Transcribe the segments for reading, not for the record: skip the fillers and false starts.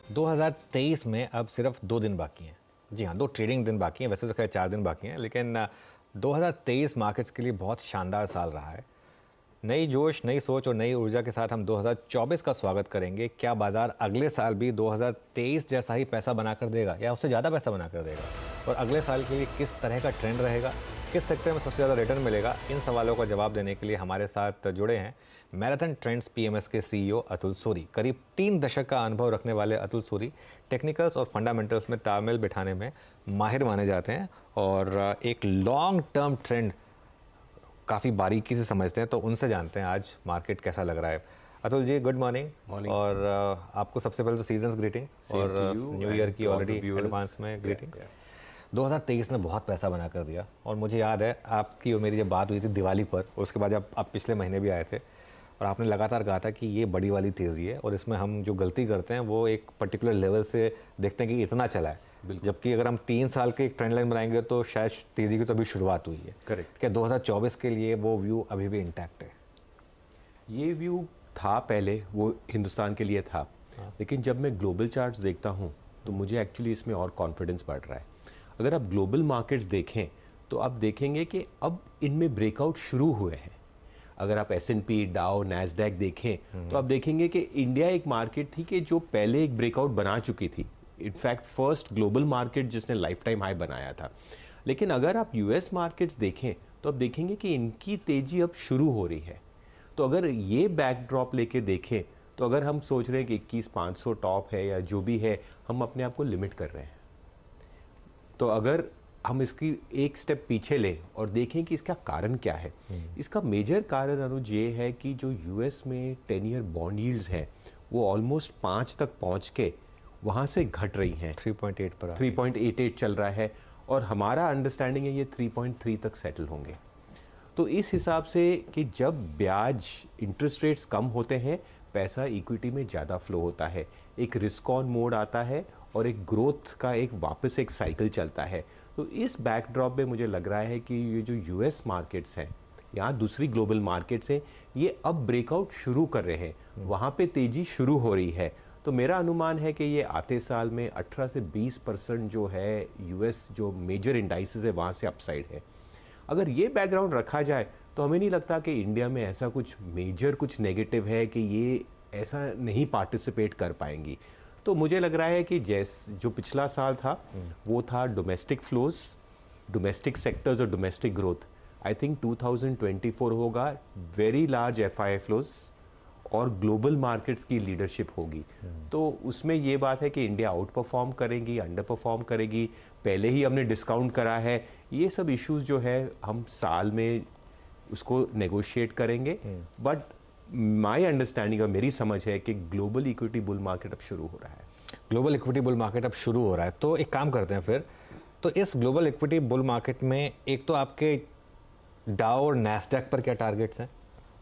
2023 में अब सिर्फ 2 दिन बाकी हैं। जी हाँ, 2 ट्रेडिंग दिन बाकी हैं, वैसे तो खैर 4 दिन बाकी हैं, लेकिन 2023 मार्केट्स के लिए बहुत शानदार साल रहा है। नई जोश, नई सोच और नई ऊर्जा के साथ हम 2024 का स्वागत करेंगे। क्या बाज़ार अगले साल भी 2023 जैसा ही पैसा बनाकर देगा या उससे ज़्यादा पैसा बनाकर देगा? और अगले साल के लिए किस तरह का ट्रेंड रहेगा? किस सेक्टर में सबसे ज़्यादा रिटर्न मिलेगा? इन सवालों का जवाब देने के लिए हमारे साथ जुड़े हैं मैराथन ट्रेंड्स पीएमएस के सीईओ अतुल सूरी। करीब 3 दशक का अनुभव रखने वाले अतुल सूरी टेक्निकल्स और फंडामेंटल्स में तालमेल बिठाने में माहिर माने जाते हैं और एक लॉन्ग टर्म ट्रेंड काफ़ी बारीकी से समझते हैं। तो उनसे जानते हैं आज मार्केट कैसा लग रहा है। Atul ji, good morning. और आपको सबसे पहले तो सीजन्स ग्रीटिंग और न्यू ईयर की ऑलरेडी एडवांस में ग्रीटिंग। 2023 ने बहुत पैसा बना कर दिया और मुझे याद है आपकी और मेरी जब बात हुई थी दिवाली पर, उसके बाद जब आप पिछले महीने भी आए थे और आपने लगातार कहा था कि ये बड़ी वाली तेज़ी है और इसमें हम जो गलती करते हैं वो एक पर्टिकुलर लेवल से देखते हैं कि इतना चला है, जबकि अगर हम 3 साल के एक ट्रेंड लाइन बनाएंगे तो शायद तेज़ी की तो अभी शुरुआत हुई है। करेक्ट। क्या 2024 के लिए वो व्यू अभी भी इंटैक्ट है? ये व्यू था पहले, वो हिंदुस्तान के लिए था, लेकिन जब मैं ग्लोबल चार्ट्स देखता हूँ तो मुझे एक्चुअली इसमें और कॉन्फिडेंस बढ़ रहा है। अगर आप ग्लोबल मार्केट्स देखें तो आप देखेंगे कि अब इनमें ब्रेकआउट शुरू हुए हैं। अगर आप S&P, डाउ, नैस्डैक देखें तो आप देखेंगे कि इंडिया एक मार्केट थी कि जो पहले एक ब्रेकआउट बना चुकी थी, इनफैक्ट फर्स्ट ग्लोबल मार्केट जिसने लाइफ टाइम हाई बनाया था। लेकिन अगर आप US मार्केट्स देखें तो आप देखेंगे कि इनकी तेज़ी अब शुरू हो रही है। तो अगर ये बैकड्रॉप लेके देखें तो अगर हम सोच रहे हैं कि 21,500 टॉप है या जो भी है, हम अपने आप को लिमिट कर रहे हैं। तो अगर हम इसकी एक स्टेप पीछे लें और देखें कि इसका कारण क्या है, इसका मेजर कारण अनुज ये है कि जो US में 10 ईयर बॉन्ड यील्ड्स हैं वो ऑलमोस्ट 5 तक पहुंच के वहाँ से घट रही हैं। 3.8 पर 3.88 चल रहा है और हमारा अंडरस्टैंडिंग है ये 3.3 तक सेटल होंगे। तो इस हिसाब से कि जब ब्याज इंटरेस्ट रेट्स कम होते हैं, पैसा इक्विटी में ज़्यादा फ्लो होता है, एक रिस्क ऑन मोड आता है और एक ग्रोथ का एक वापस एक साइकिल चलता है। तो इस बैकड्रॉप में मुझे लग रहा है कि ये जो US मार्केट्स हैं या दूसरी ग्लोबल मार्केट्स हैं, ये अब ब्रेकआउट शुरू कर रहे हैं, वहाँ पे तेज़ी शुरू हो रही है। तो मेरा अनुमान है कि ये आते साल में 18 से 20% जो है US जो मेजर इंडाइसेस है वहाँ से अपसाइड है। अगर ये बैकग्राउंड रखा जाए तो हमें नहीं लगता कि इंडिया में ऐसा कुछ मेजर कुछ नेगेटिव है कि ये ऐसा नहीं पार्टिसिपेट कर पाएंगी। तो मुझे लग रहा है कि जो पिछला साल था वो था डोमेस्टिक फ्लोज, डोमेस्टिक सेक्टर्स और डोमेस्टिक ग्रोथ। आई थिंक 2024 होगा वेरी लार्ज FII फ्लोज और ग्लोबल मार्केट्स की लीडरशिप होगी। तो उसमें ये बात है कि इंडिया आउट परफॉर्म करेगी, अंडर परफॉर्म करेगी, पहले ही हमने डिस्काउंट करा है, ये सब इश्यूज जो है हम साल में उसको नेगोशिएट करेंगे। बट माय अंडरस्टैंडिंग और मेरी समझ है कि ग्लोबल इक्विटी बुल मार्केट अब शुरू हो रहा है। ग्लोबल इक्विटी बुल मार्केट अब शुरू हो रहा है, तो एक काम करते हैं फिर। तो इस ग्लोबल इक्विटी बुल मार्केट में एक तो आपके डाउ और नैस्डैक पर क्या टारगेट्स हैं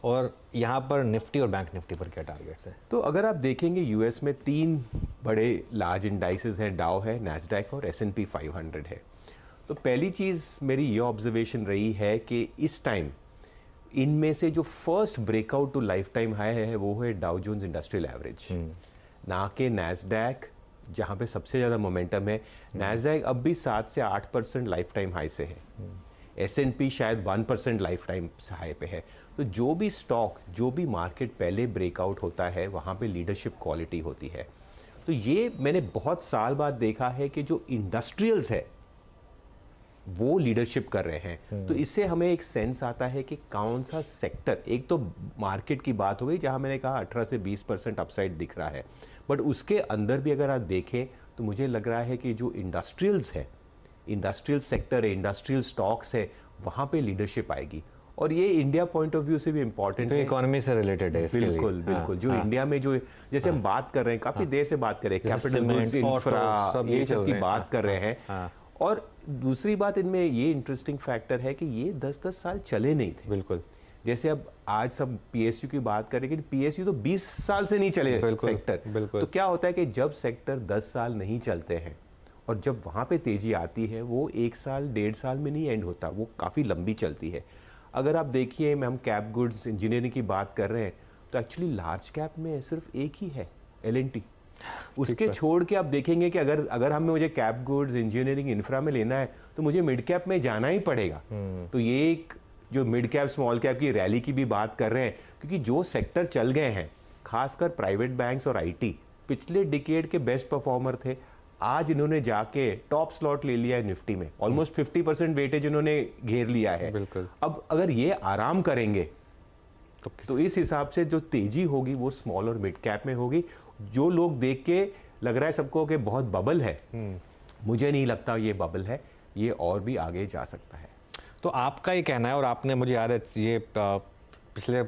और यहाँ पर निफ्टी और बैंक निफ्टी पर क्या टारगेट्स हैं? तो अगर आप देखेंगे US में 3 बड़े लार्ज इंडाइसेस हैं, डाउ है, नैस्डैक और S&P 500 है। तो पहली चीज़ मेरी ये ऑब्जर्वेशन रही है कि इस टाइम इनमें से जो first breakout to life time high है वो है डाउ जोन्स इंडस्ट्रियल एवरेज, ना कि नैस्डैक जहाँ पे सबसे ज़्यादा मोमेंटम है। नैस्डैक अब भी 7 से 8% लाइफ टाइम हाई से है, S&P शायद 1% लाइफ टाइम हाई पे है। तो जो भी स्टॉक, जो भी मार्केट पहले ब्रेकआउट होता है वहाँ पे लीडरशिप क्वालिटी होती है। तो ये मैंने बहुत साल बाद देखा है कि जो इंडस्ट्रियल्स है वो लीडरशिप कर रहे हैं। तो इससे हमें एक सेंस आता है कि कौन सा सेक्टर, एक तो मार्केट की बात हो गई जहां मैंने कहा 18 से 20% अपसाइड दिख रहा है, बट उसके अंदर भी अगर आप देखें तो मुझे लग रहा है कि जो इंडस्ट्रियल्स है, इंडस्ट्रियल सेक्टर है, इंडस्ट्रियल स्टॉक्स है, वहाँ पे लीडरशिप आएगी। और ये इंडिया पॉइंट ऑफ व्यू से भी इम्पोर्टेंट है, इकोनॉमी से रिलेटेड है इसके लिए। बिल्कुल बिल्कुल। जो इंडिया में जो जैसे हम बात कर रहे हैं, काफ़ी देर से बात कर रहे हैं, कैपिटल गुड्स, इंफ्रा, ये सब की बात कर रहे हैं। और दूसरी बात इनमें ये इंटरेस्टिंग फैक्टर है कि ये 10-10 साल चले नहीं थे। बिल्कुल। जैसे अब आज सब PSU की बात करें, लेकिन PSU तो 20 साल से नहीं चले सेक्टर। बिल्कुल। तो क्या होता है कि जब सेक्टर 10 साल नहीं चलते हैं और जब वहाँ पे तेज़ी आती है वो 1 साल 1.5 साल में नहीं एंड होता, वो काफ़ी लंबी चलती है। अगर आप देखिए, हम कैप गुड्स इंजीनियरिंग की बात कर रहे हैं तो एक्चुअली लार्ज कैप में सिर्फ एक ही है, L&T। उसके छोड़ के आप देखेंगे कि अगर हमें मुझे कैप गुड्स, इंजीनियरिंग, इंफ्रा में लेना है तो मुझे मिड कैप में जाना ही पड़ेगा। तो ये एक जो मिड कैप स्मॉल कैप की रैली की भी बात कर रहे हैं, क्योंकि जो सेक्टर चल गए हैं, खासकर प्राइवेट बैंक्स और आईटी पिछले डिकेड के बेस्ट परफॉर्मर थे, आज इन्होंने जाके टॉप स्लॉट ले लिया है निफ्टी में, ऑलमोस्ट 50% वेटेज इन्होंने घेर लिया है। बिल्कुल। अब अगर ये आराम करेंगे तो इस हिसाब से जो तेजी होगी वो स्मॉल और मिड कैप में होगी। जो लोग देख के लग रहा है सबको कि बहुत बबल है, मुझे नहीं लगता ये बबल है, ये और भी आगे जा सकता है। तो आपका ये कहना है, और आपने, मुझे याद है ये पिछले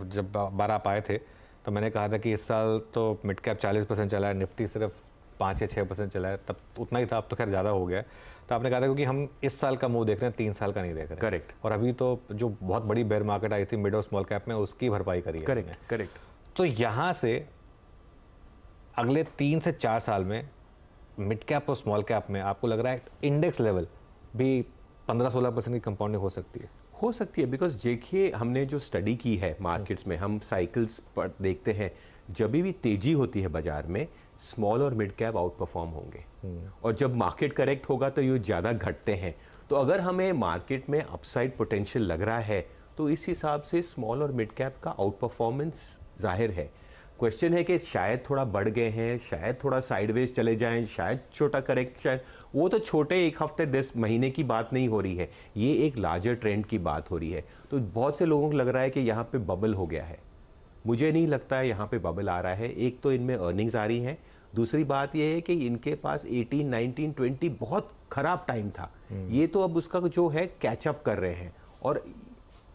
जब 12 आप आए थे तो मैंने कहा था कि इस साल तो मिड कैप 40% चला है, निफ्टी सिर्फ 5 या 6% चला है, तब उतना ही था, अब तो खैर ज़्यादा हो गया। तो आपने कहा था क्योंकि हम इस साल का मुंह देख रहे हैं, 3 साल का नहीं देख रहे। करेक्ट। और अभी तो जो बहुत बड़ी बेयर मार्केट आई थी मिड और स्मॉल कैप में, उसकी भरपाई करी है। करेक्ट। तो यहाँ से अगले 3 से 4 साल में मिड कैप और स्मॉल कैप में आपको लग रहा है इंडेक्स लेवल भी 15-16% की कंपाउंडिंग हो सकती है? बिकॉज देखिए, हमने जो स्टडी की है मार्केट्स में, हम साइकिल्स पर देखते हैं, जब भी तेजी होती है बाजार में स्मॉल और मिड कैप आउट परफॉर्म होंगे, और जब मार्केट करेक्ट होगा तो ये ज़्यादा घटते हैं। तो अगर हमें मार्केट में अपसाइड पोटेंशियल लग रहा है तो इस हिसाब से स्मॉल और मिड कैप का आउट परफॉर्मेंस जाहिर है। क्वेश्चन है कि शायद थोड़ा बढ़ गए हैं, शायद थोड़ा साइडवेज चले जाएं, शायद छोटा करेक्शन, वो तो छोटे 1 हफ्ते 10 महीने की बात नहीं हो रही है, ये एक लार्जर ट्रेंड की बात हो रही है। तो बहुत से लोगों को लग रहा है कि यहाँ पे बबल हो गया है, मुझे नहीं लगता है यहाँ पे बबल आ रहा है। एक तो इनमें अर्निंग्स आ रही हैं, दूसरी बात ये है कि इनके पास 18, 19, 20 बहुत ख़राब टाइम था, ये तो अब उसका जो है कैचअप कर रहे हैं, और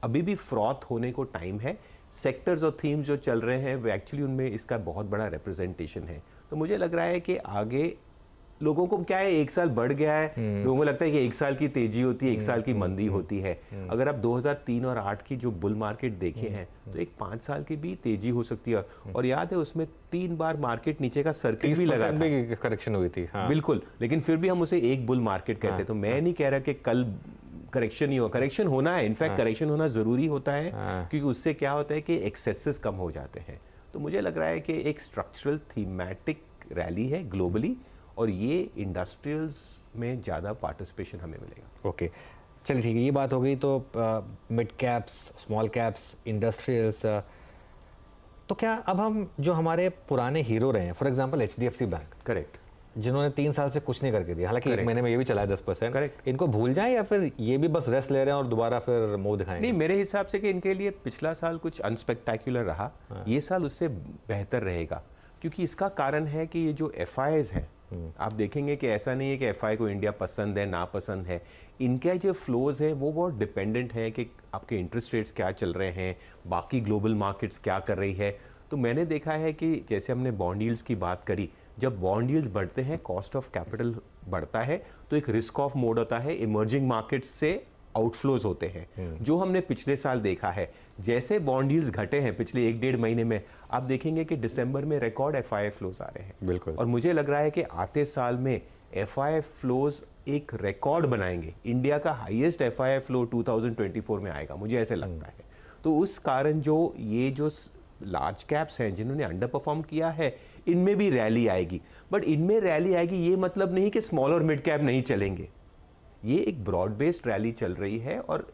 अभी भी फ्रॉथ होने को टाइम है। सेक्टर्स और थीम्स जो चल रहे हैं वो एक्चुअली उनमें इसका बहुत बड़ा रिप्रेजेंटेशन है। तो मुझे लग रहा है कि आगे लोगों को क्या है, 1 साल बढ़ गया है, लोगों को लगता है कि 1 साल की तेजी होती है, 1 साल की मंदी होती है। अगर आप 2003 और 8 की जो बुल मार्केट देखे हैं तो एक 5 साल की भी तेजी हो सकती है। और याद है उसमें 3 बार मार्केट नीचे का सर्किट भी लगा था, करेक्शन हुई थी। हाँ। बिल्कुल, लेकिन फिर भी हम उसे एक बुल मार्केट कहते हैं। तो मैं नहीं कह रहा कि कल करेक्शन ही हो, करेक्शन होना है, इनफैक्ट करेक्शन होना ज़रूरी होता है, क्योंकि उससे क्या होता है कि एक्सेसेस कम हो जाते हैं। तो मुझे लग रहा है कि एक स्ट्रक्चरल थीमेटिक रैली है ग्लोबली, और ये इंडस्ट्रियल्स में ज़्यादा पार्टिसिपेशन हमें मिलेगा। ओके, चलिए ठीक है, ये बात हो गई। तो mid caps, small caps, industrials, तो क्या अब हम जो हमारे पुराने हीरो रहे हैं, for example HDFC bank, correct, जिन्होंने 3 साल से कुछ नहीं करके दिया, हालांकि 1 महीने में ये भी चला है 10%, करेक्ट, इनको भूल जाएं या फिर ये भी बस रेस्ट ले रहे हैं और दोबारा फिर मुंह दिखाएंगे? नहीं, मेरे हिसाब से कि इनके लिए पिछला साल कुछ अनस्पेक्टेक्युलर रहा, ये साल उससे बेहतर रहेगा, क्योंकि इसका कारण है कि ये जो FIs हैं, आप देखेंगे कि ऐसा नहीं है कि FI को इंडिया पसंद है नापसंद है, इनके जो फ्लोज हैं वो बहुत डिपेंडेंट है कि आपके इंटरेस्ट रेट्स क्या चल रहे हैं, बाकी ग्लोबल मार्केट्स क्या कर रही है। तो मैंने देखा है कि जैसे हमने बॉन्ड यील्ड्स की बात करी, जब बॉन्ड यील्ड्स बढ़ते हैं कॉस्ट ऑफ कैपिटल बढ़ता है, तो एक रिस्क ऑफ मोड होता है, इमर्जिंग मार्केट्स से आउटफ्लोज होते हैं, जो हमने पिछले साल देखा है। जैसे बॉन्ड यील्ड्स घटे हैं पिछले 1-1.5 महीने में, आप देखेंगे कि दिसंबर में रिकॉर्ड FI फ्लोज आ रहे हैं। बिल्कुल। और मुझे लग रहा है कि आते साल में FI फ्लोज एक रिकॉर्ड बनाएंगे, इंडिया का हाईएस्ट FI फ्लो 2024 में आएगा, मुझे ऐसे लगता है। तो उस कारण जो ये जो लार्ज कैप्स हैं जिन्होंने अंडर परफॉर्म किया है, इनमें भी रैली आएगी। बट इनमें रैली आएगी ये मतलब नहीं कि स्मॉल और मिड कैप नहीं चलेंगे, ये एक ब्रॉड बेस्ड रैली चल रही है। और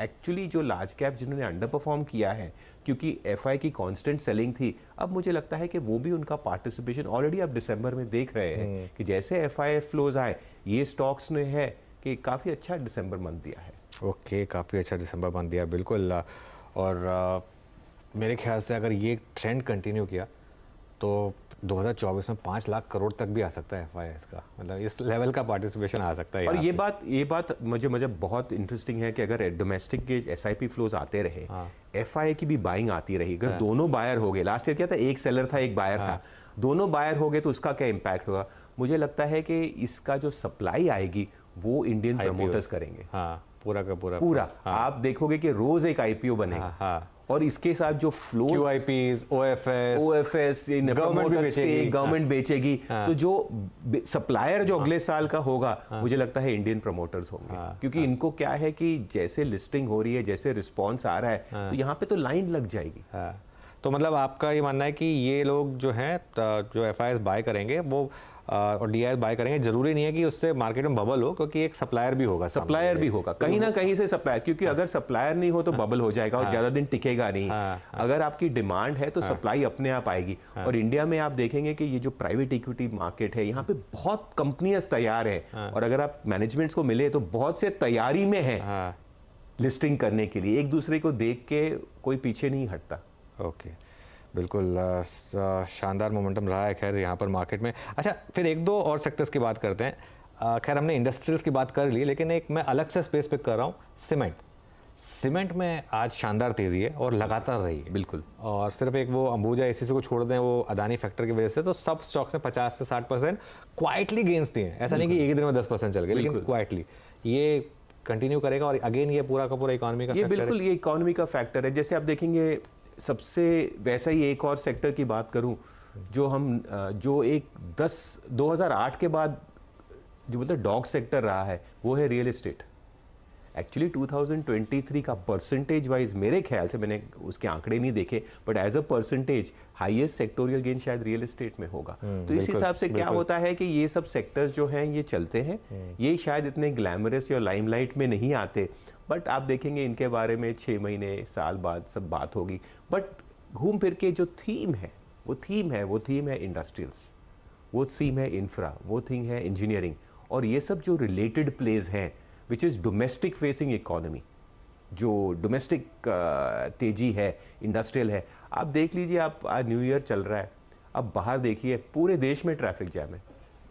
एक्चुअली जो लार्ज कैप जिन्होंने अंडर परफॉर्म किया है, क्योंकि FI की कांस्टेंट सेलिंग थी, अब मुझे लगता है कि वो भी उनका पार्टिसिपेशन ऑलरेडी आप दिसंबर में देख रहे हैं कि जैसे FI फ्लोज आए, ये स्टॉक्स ने है कि काफ़ी अच्छा दिसंबर मंथ दिया है। ओके, काफ़ी अच्छा दिसंबर मंथ दिया, बिल्कुल। और मेरे ख्याल से अगर ये ट्रेंड कंटिन्यू किया तो 2024 में 5 लाख करोड़ तक भी आ सकता है FIs का, मतलब इस लेवल का पार्टिसिपेशन आ सकता है। और ये बात मुझे बहुत इंटरेस्टिंग है कि अगर डोमेस्टिक के SIP फ्लोज आते रहे, FI की भी बाइंग आती रही, अगर दोनों बायर हो गए, लास्ट ईयर क्या था, एक सेलर था एक बायर था, दोनों बायर हो गए तो उसका क्या इम्पैक्ट होगा? मुझे लगता है कि इसका जो सप्लाई आएगी वो इंडियन प्रमोटर्स करेंगे। हाँ, पूरा का पूरा। आप देखोगे कि रोज एक IPO बनेगा, और इसके साथ जो फ्लो QIPs, OFS गवर्नमेंट बेचेगी। तो जो सप्लायर जो अगले साल का होगा, मुझे लगता है इंडियन प्रमोटर्स होंगे, क्योंकि इनको क्या है कि जैसे लिस्टिंग हो रही है, जैसे रिस्पॉन्स आ रहा है, तो यहाँ पे तो लाइन लग जाएगी। तो मतलब आपका ये मानना है कि ये लोग जो हैं जो एफआईआईज बाय करेंगे वो और डीआईएस बाय करेंगे, जरूरी नहीं है कि उससे मार्केट में बबल हो, क्योंकि एक सप्लायर भी होगा, सप्लायर भी होगा कहीं ना कहीं से सप्लायर, क्योंकि अगर सप्लायर नहीं हो तो बबल हो जाएगा और ज़्यादा दिन टिकेगा नहीं। अगर आपकी डिमांड है तो सप्लाई अपने आप आएगी। और इंडिया में आप देखेंगे कि ये जो प्राइवेट इक्विटी मार्केट है, यहाँ पे बहुत कंपनियां तैयार हैं, और अगर आप मैनेजमेंट्स को मिले तो बहुत से तैयारी में है लिस्टिंग करने के लिए, एक दूसरे को देख के कोई पीछे नहीं हटता। ओके, बिल्कुल शानदार मोमेंटम रहा है खैर यहाँ पर मार्केट में। अच्छा, फिर एक दो और सेक्टर्स की बात करते हैं। खैर हमने इंडस्ट्रियल्स की बात कर ली, लेकिन एक मैं अलग से स्पेस पिक कर रहा हूँ, सीमेंट में आज शानदार तेज़ी है और लगातार रही है। बिल्कुल। और सिर्फ एक वो अंबुजा एसीसी को छोड़ दें, वो अदानी फैक्टर की वजह से, तो सब स्टॉक्स में 50 से 60% क्वाइटली गेंस दिए हैं। ऐसा नहीं कि एक ही दिन में 10% चल गए, लेकिन क्वाइटली ये कंटिन्यू करेगा। और अगेन ये पूरा का पूरा इकोनॉमी का ये बिल्कुल ये इकोनॉमी का फैक्टर है। जैसे आप देखेंगे सबसे वैसा ही एक और सेक्टर की बात करूं जो हम जो एक 2008 के बाद जो मतलब डॉग सेक्टर रहा है, वो है रियल एस्टेट। एक्चुअली 2023 का परसेंटेज वाइज मेरे ख्याल से, मैंने उसके आंकड़े नहीं देखे, but as a percentage highest sectoral gain शायद रियल एस्टेट में होगा। तो इस हिसाब से क्या होता है कि ये सब सेक्टर्स जो हैं ये चलते हैं, ये शायद इतने ग्लैमरस या लाइमलाइट में नहीं आते, बट आप देखेंगे इनके बारे में 6 महीने साल बाद सब बात होगी। बट घूम फिर के जो थीम है वो थीम है इंडस्ट्रियल्स, वो थीम है इंफ्रा, वो थीम है इंजीनियरिंग, और ये सब जो रिलेटेड प्लेज हैं which is domestic facing economy, जो डोमेस्टिक तेजी है, इंडस्ट्रियल है। आप देख लीजिए, आप आज न्यू ईयर चल रहा है, अब बाहर देखिए पूरे देश में ट्रैफिक जैम है,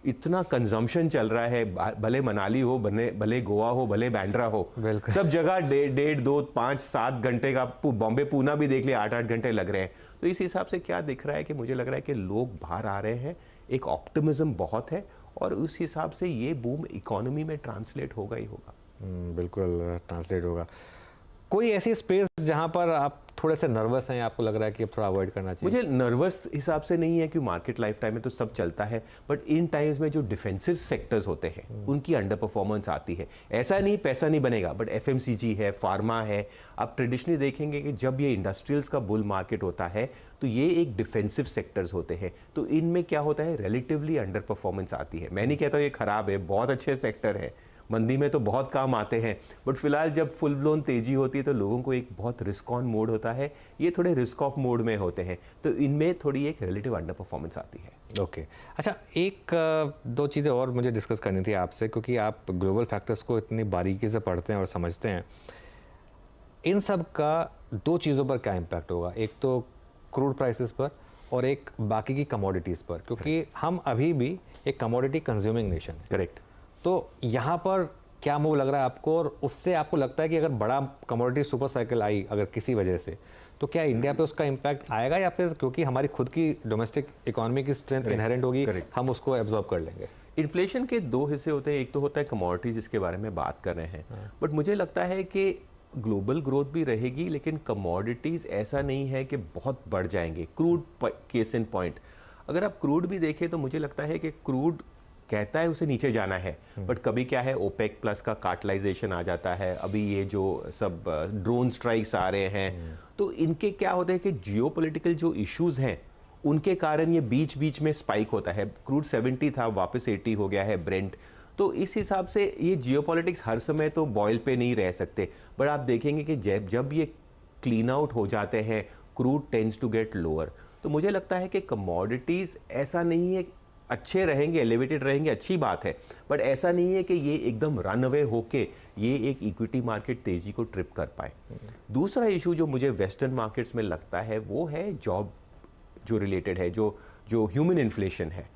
इतना कंजम्पशन चल रहा है, भले मनाली हो, भले गोवा हो, भले बैंड्रा हो, सब जगह 1.5, 2, 5, 7 घंटे का, बॉम्बे पूना भी देख लिया 8-8 घंटे लग रहे हैं। तो इस हिसाब से क्या दिख रहा है कि मुझे लग रहा है कि लोग बाहर आ रहे हैं, एक ऑप्टिमिज्म बहुत है, और उस हिसाब से ये बूम इकोनॉमी में ट्रांसलेट होगा ही होगा। बिल्कुल ट्रांसलेट होगा। कोई ऐसी स्पेस जहां पर आप थोड़े से नर्वस हैं, आपको लग रहा है कि अब थोड़ा अवॉइड करना चाहिए? मुझे नर्वस हिसाब से नहीं है, कि मार्केट लाइफ टाइम में तो सब चलता है, बट इन टाइम्स में जो डिफेंसिव सेक्टर्स होते हैं उनकी अंडर परफॉर्मेंस आती है। ऐसा नहीं पैसा नहीं बनेगा, बट एफएमसीजी है, फार्मा है, आप ट्रेडिशनली देखेंगे कि जब ये इंडस्ट्रियल्स का बुल मार्केट होता है तो ये एक डिफेंसिव सेक्टर्स होते हैं, तो इनमें क्या होता है, रिलेटिवली अंडर परफॉर्मेंस आती है। मैं नहीं कहता ये खराब है, बहुत अच्छे सेक्टर है, मंदी में तो बहुत काम आते हैं, बट फिलहाल जब फुल ब्लोन तेजी होती है तो लोगों को एक बहुत रिस्क ऑन मोड होता है, ये थोड़े रिस्क ऑफ मोड में होते हैं, तो इनमें थोड़ी एक रिलेटिव अंडर परफॉर्मेंस आती है। ओके अच्छा, एक दो चीज़ें और मुझे डिस्कस करनी थी आपसे, क्योंकि आप ग्लोबल फैक्टर्स को इतनी बारीकी से पढ़ते हैं और समझते हैं। इन सब का दो चीज़ों पर क्या इम्पैक्ट होगा, एक तो क्रूड प्राइसेस पर और एक बाकी की कमोडिटीज़ पर, क्योंकि हम अभी भी एक कमोडिटी कंज्यूमिंग नेशन है। करेक्ट। तो यहाँ पर क्या मूव लग रहा है आपको, और उससे आपको लगता है कि अगर बड़ा कमोडिटी सुपर साइकिल आई अगर किसी वजह से, तो क्या इंडिया पे उसका इम्पैक्ट आएगा, या फिर क्योंकि हमारी खुद की डोमेस्टिक इकोनॉमी की स्ट्रेंथ इनहेरेंट होगी, हम उसको एब्जॉर्ब कर लेंगे? इन्फ्लेशन के दो हिस्से होते हैं, एक तो होता है कमोडिटी जिसके बारे में बात कर रहे हैं, बट मुझे लगता है कि ग्लोबल ग्रोथ भी रहेगी, लेकिन कमोडिटीज़ ऐसा नहीं है कि बहुत बढ़ जाएंगे। क्रूड केस इन पॉइंट, अगर आप क्रूड भी देखें तो मुझे लगता है कि क्रूड कहता है उसे नीचे जाना है, बट कभी क्या है, ओपेक प्लस का कार्टलाइजेशन आ जाता है, अभी ये जो सब ड्रोन स्ट्राइक्स आ रहे हैं, तो इनके क्या होता है कि जियोपॉलिटिकल जो इश्यूज हैं उनके कारण ये बीच बीच में स्पाइक होता है। क्रूड 70 था, वापस 80 हो गया है ब्रेंट। तो इस हिसाब से ये जियोपॉलिटिक्स हर समय तो बॉयल पे नहीं रह सकते, बट आप देखेंगे कि जब ये क्लीन आउट हो जाते हैं, crude tends to get lower. तो मुझे लगता है कि कमोडिटीज़ ऐसा नहीं है, अच्छे रहेंगे, एलिवेटेड रहेंगे, अच्छी बात है, बट ऐसा नहीं है कि ये एकदम रन अवे होके ये एक इक्विटी मार्केट तेजी को ट्रिप कर पाए। दूसरा इशू जो मुझे वेस्टर्न मार्केट्स में लगता है वो है जॉब जो रिलेटेड है, जो ह्यूमन इन्फ्लेशन है।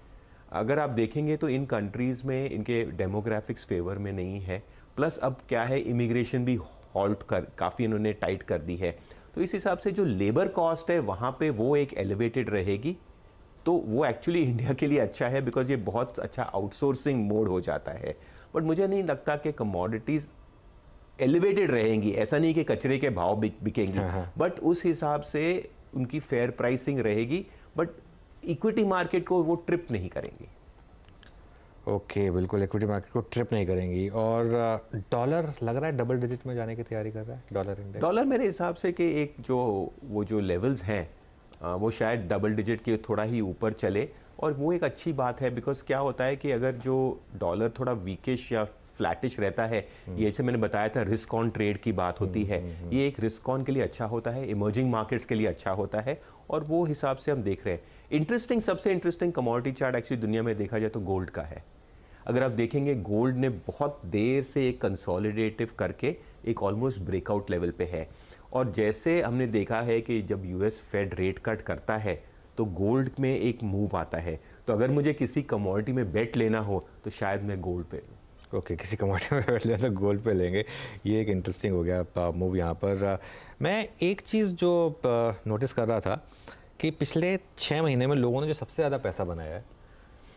अगर आप देखेंगे तो इन कंट्रीज़ में इनके डेमोग्राफिक्स फेवर में नहीं है, प्लस अब क्या है, इमिग्रेशन भी हॉल्ट कर काफ़ी इन्होंने टाइट कर दी है, तो इस हिसाब से जो लेबर कॉस्ट है वहाँ पे वो एक एलिवेटेड रहेगी, तो वो एक्चुअली इंडिया के लिए अच्छा है, बिकॉज ये बहुत अच्छा आउटसोर्सिंग मोड हो जाता है। बट मुझे नहीं लगता कि कमोडिटीज़ एलिवेटेड रहेंगी, ऐसा नहीं कि कचरे के भाव बिकेंगी, बट उस हिसाब से उनकी फेयर प्राइसिंग रहेगी, बट इक्विटी मार्केट को वो ट्रिप नहीं करेंगी। ओके, बिल्कुल इक्विटी मार्केट को ट्रिप नहीं करेंगी। और डॉलर लग रहा है डबल डिजिट में जाने की तयरी कर रहा है, डॉलर इंडेक्स। डॉलर मेरे हिसाब से कि एक जो वो जो लेवल्स हैं वो शायद डबल डिजिट के थोड़ा ही ऊपर चले, और वो एक अच्छी बात है, बिकॉज क्या होता है कि अगर जो डॉलर थोड़ा वीकिश या फ्लैटिश रहता है, ये जैसे मैंने बताया था रिस्क ऑन ट्रेड की बात होती है, ये एक रिस्क ऑन के लिए अच्छा होता है, इमर्जिंग मार्केट्स के लिए अच्छा होता है, और वो हिसाब से हम देख रहे हैं। सबसे इंटरेस्टिंग कमोडिटी चार्ट एक्चुअली दुनिया में देखा जाए तो गोल्ड का है। अगर आप देखेंगे गोल्ड ने बहुत देर से एक कंसोलिडेटिव करके एक ऑलमोस्ट ब्रेकआउट लेवल पे है, और जैसे हमने देखा है कि जब यूएस फेड रेट कट करता है तो गोल्ड में एक मूव आता है। तो अगर मुझे किसी कमोडिटी में बेट लेना हो तो शायद मैं गोल्ड पे लूँ। ओके, किसी कमोडिटी में बैठ लिया तो गोल्ड पे लेंगे, ये एक इंटरेस्टिंग हो गया मूव यहाँ पर। मैं एक चीज़ जो नोटिस कर रहा था कि पिछले 6 महीने में लोगों ने जो सबसे ज़्यादा पैसा बनाया है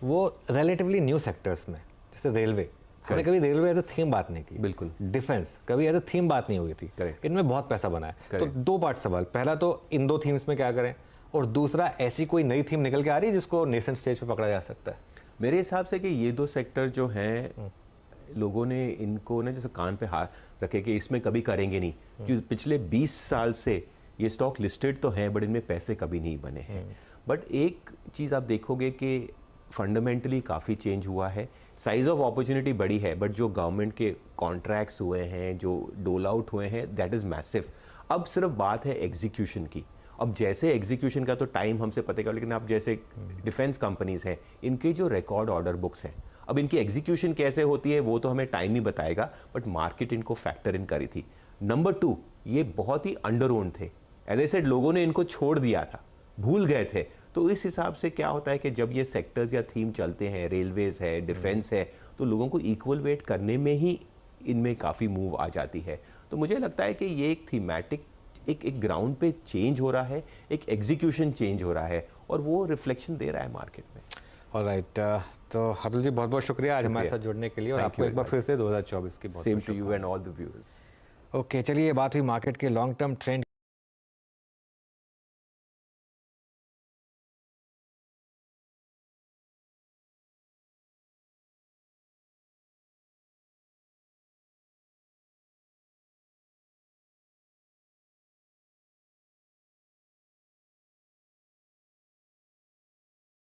वो रिलेटिवली न्यू सेक्टर्स में, जैसे रेलवे, हमने कभी रेलवे एज ए थीम बात नहीं की, बिल्कुल। डिफेंस कभी एज ए थीम बात नहीं हुई थी, इनमें बहुत पैसा बना है। तो 2 पार्ट सवाल, पहला तो इन 2 थीम्स में क्या करें, और दूसरा ऐसी कोई नई थीम निकल के आ रही है जिसको नेशनल स्टेज पे पकड़ा जा सकता है? मेरे हिसाब से कि ये 2 सेक्टर जो हैं, लोगों ने इनको ना जैसे कान पे हाथ रखे कि इसमें कभी करेंगे नहीं, क्योंकि पिछले 20 साल से ये स्टॉक लिस्टेड तो हैं बट इनमें पैसे कभी नहीं बने हैं। बट एक चीज़ आप देखोगे कि फंडामेंटली काफ़ी चेंज हुआ है, साइज़ ऑफ अपॉर्चुनिटी बड़ी है, बट जो गवर्नमेंट के कॉन्ट्रैक्ट्स हुए हैं, जो डोल आउट हुए हैं, दैट इज़ मैसिव। अब सिर्फ बात है एग्जीक्यूशन की। अब जैसे एग्जीक्यूशन का तो टाइम हमसे पता है, लेकिन अब जैसे डिफेंस कंपनीज़ हैं, इनके जो रिकॉर्ड ऑर्डर बुक्स हैं, अब इनकी एग्जीक्यूशन कैसे होती है वो तो हमें टाइम ही बताएगा, बट मार्केट इनको फैक्टर इन करी थी। नंबर 2, ये बहुत ही under on the, as a said लोगों ने इनको छोड़ दिया था, भूल गए थे। तो इस हिसाब से क्या होता है कि जब ये सेक्टर्स या थीम चलते हैं, रेलवेज है, डिफेंस है, तो लोगों को इक्वल वेट करने में ही इनमें काफ़ी मूव आ जाती है। तो मुझे लगता है कि ये एक थीमेटिक एक ग्राउंड पे चेंज हो रहा है, एक एग्जीक्यूशन चेंज हो रहा है, और वो रिफ्लेक्शन दे रहा है मार्केट में। ऑलराइट, तो अतुल जी बहुत बहुत शुक्रिया आज हमारे साथ जुड़ने के लिए, और आपको एक बार फिर से 2024 की बहुत same to you and all the viewers. Okay, चलिए ये बात हुई मार्केट के लॉन्ग टर्म ट्रेंड